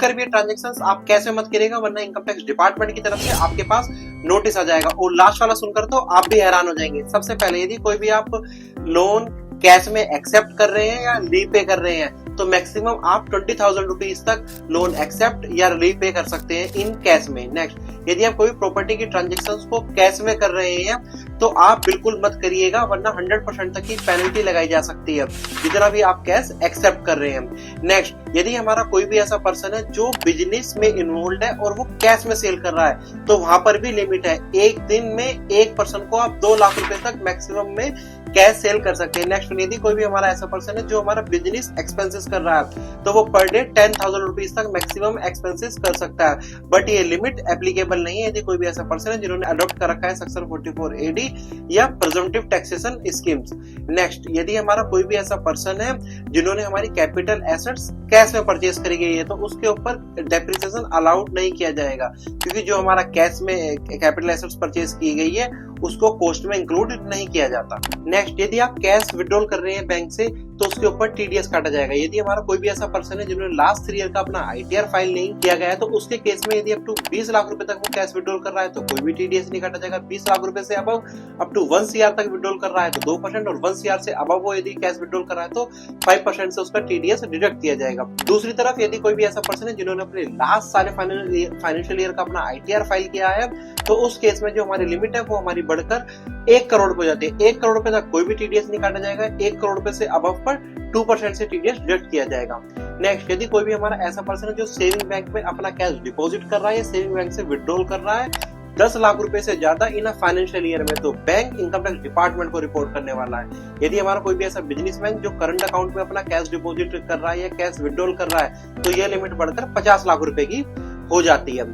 भूलकर भी ट्रांजेक्शन आप कैश में मत करिएगा, वरना इनकम टैक्स डिपार्टमेंट की तरफ से आपके पास नोटिस आ जाएगा। और लास्ट वाला सुनकर तो आप भी हैरान हो जाएंगे। सबसे पहले यदि कोई भी आप लोन कैश में एक्सेप्ट कर रहे हैं या रीपे कर रहे हैं तो मैक्सिमम आप 20,000 रुपीज तक लोन एक्सेप्ट या रीपे कर सकते हैं इन कैश में। नेक्स्ट, यदि आप कोई प्रॉपर्टी की ट्रांजेक्शन्स को कैश में कर रहे हैं तो आप बिल्कुल मत करिएगा, वरना 100% तक की पेनल्टी लगाई जा सकती है जितना भी आप कैश एक्सेप्ट कर रहे हैं। नेक्स्ट, यदि हमारा कोई भी ऐसा पर्सन है जो बिजनेस में इन्वॉल्व है और वो कैश में सेल कर रहा है तो वहां पर भी लिमिट है। एक दिन में एक पर्सन को आप 2 लाख रुपए तक मैक्सिमम में कैश सेल कर सकते हैं। नेक्स्ट, यदि कोई भी हमारा ऐसा पर्सन है जो हमारा बिजनेस एक्सपेंसेस कर रहा है तो वो पर डे 10,000 रुपीज तक मैक्सिमम एक्सपेंसेस कर सकता है, बट ये लिमिट एप्लीकेबल नहीं है यदि कोई भी ऐसा पर्सन है जिन्होंने अडॉप्ट कर रखा है सेक्शन 44 AD या प्रिजम्पटिव टैक्सेशन स्कीम्स। नेक्स्ट, यदि हमारा कोई भी ऐसा पर्सन है जिन्होंने हमारी कैपिटल एसेट्स कैश में परचेज करी गई है तो उसके ऊपर डेप्रिसिएशन अलाउड नहीं किया जाएगा, क्योंकि जो हमारा कैश में कैपिटल एसेट्स परचेज की गई है उसको कॉस्ट में इंक्लूड नहीं किया जाता। नेक्स्ट, यदि आप कैश विड्रॉल कर रहे हैं बैंक से तो उसके ऊपर TDS काटा जाएगा। यदि हमारा कोई भी ऐसा पर्सन है जिन्होंने लास्ट 3 ईयर का अपना ITR फाइल नहीं किया गया है तो उसके केस में यदि अप टू 20 लाख रुपए तक वो कैश विड्रॉल कर रहा है तो कोई भी TDS नहीं काटा जाएगा। 20 लाख रुपए से अबव अप टू 1 CR तक विड्रॉल कर रहा है तो 2% और 1 CR से अबव वो यदि कैश विड्रॉल कर रहा है तो 5% से उसका TDS डिडक्ट किया जाएगा। दूसरी तरफ यदि कोई भी ऐसा पर्सन है जिन्होंने अपने लास्ट सारे फाइनेंशियल ईयर का अपना ITR फाइल किया है तो उस केस में जो हमारी लिमिट है वो हमारी बढ़कर 1 करोड़ हो जाती है। 1 करोड़ रुपए तक कोई भी TDS नहीं काटा जाएगा। 1 करोड़ रुपए से अबव पर 2% से TDS डिडक्ट किया जाएगा। नेक्स्ट, यदि कोई भी हमारा ऐसा पर्सन है जो सेविंग बैंक में अपना कैश डिपॉजिट कर रहा है या सेविंग बैंक से विड्रॉल कर रहा है 10 लाख रुपए से ज्यादा इन फाइनेंशियल ईयर में तो बैंक इनकम टैक्स डिपार्टमेंट को रिपोर्ट करने वाला है। यदि हमारा कोई भी ऐसा बिजनेसमैन जो करंट अकाउंट में अपना कैश डिपॉजिट कर रहा है या कैश विड्रॉल कर रहा है तो यह लिमिट बढ़कर 50 लाख रुपए की हो जाती है।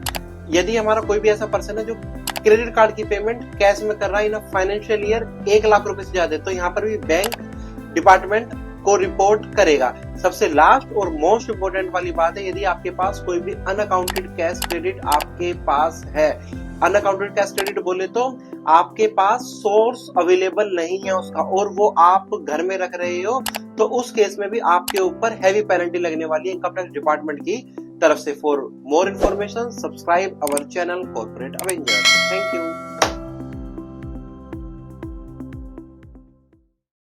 यदि हमारा कोई भी ऐसा पर्सन है जो क्रेडिट कार्ड की पेमेंट कैश में कर रहा है इन फाइनेंशियल ईयर 1 लाख रुपए से ज्यादा तो यहाँ पर भी बैंक डिपार्टमेंट को रिपोर्ट करेगा। सबसे लास्ट और मोस्ट इंपोर्टेंट वाली बात है, यदि आपके पास कोई भी अनअकाउंटेड कैश क्रेडिट आपके पास है, अनअकाउंटेड कैश क्रेडिट बोले तो आपके पास सोर्स अवेलेबल नहीं है उसका और वो आप घर में रख रहे हो तो उस केस में भी आपके ऊपर हैवी पेनल्टी लगने वाली है इनकम टैक्स डिपार्टमेंट की तरफ से। For more information subscribe our channel corporate Avenger. Thank you.